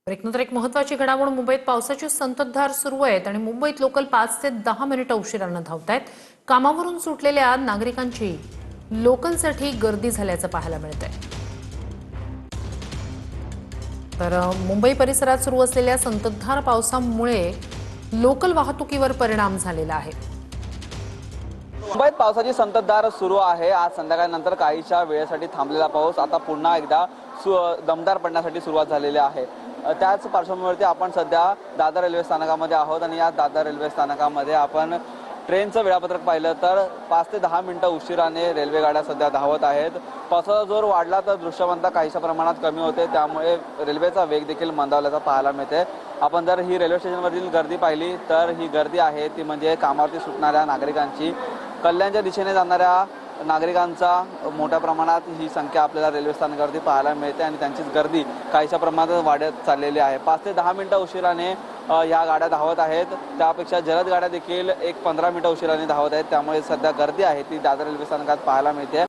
एकनंतर एक महत्त्वाची घडामोड मुंबईत पावसाची संततधार सुरू आहे आणि मुंबईत लोकल 5 ते 10 मिनिटं उशिराने धावतायत। कामावरून सुटलेल्या नागरिकांची लोकलसाठी गर्दी झाल्याचं पाहायला मिळतंय। तर मुंबई परिसरात सुरू असलेल्या संततधार पावसामुळे लोकल वाहतुकीवर परिणाम झालेला आहे। मुंबईत पावसाची संततधार सुरू आहे। आज संध्याकाळनंतर काहीशा वेळेसाठी थांबलेला पाऊस आता पुन्हा एकदा दमदार पडण्यासाठी सुरुवात झालेली आहे। त्याच पार्श्वभूमीवरती आपण सध्या दादर रेल्वे स्थानकामध्ये आहोत आणि या दादर रेल्वे स्थानकामध्ये आपण ट्रेनचं वेळापत्रक पाहिलं तर 5 ते 10 मिनिटं उशिराने रेल्वे गाड्या सध्या धावत आहेत। पावसाचा जोर वाढला तर दृश्यमानता काहीशा प्रमाणात कमी होते, त्यामुळे रेल्वेचा वेग देखील मंदावल्याचा पाहायला मिळते। आपण जर ही रेल्वे स्टेशनवरील गर्दी पाहिली तर ही गर्दी आहे ती म्हणजे कामावरती सुटणाऱ्या नागरिकांची, कल्याणच्या दिशेने जाणाऱ्या नागरिकांचा मोठ्या प्रमाणात ही संख्या आपल्याला रेल्वे स्थानकावरती पाहायला मिळते आणि त्यांचीच गर्दी काहीशा प्रमाणात वाढत चाललेली आहे। 5 ते 10 मिनिटं उशिराने या गाड्या धावत आहेत, त्यापेक्षा जलद गाड्या देखील 15 मिनिटं उशिराने धावत आहेत, त्यामुळे सध्या गर्दी आहे ती दादर रेल्वे स्थानकात पाहायला मिळते।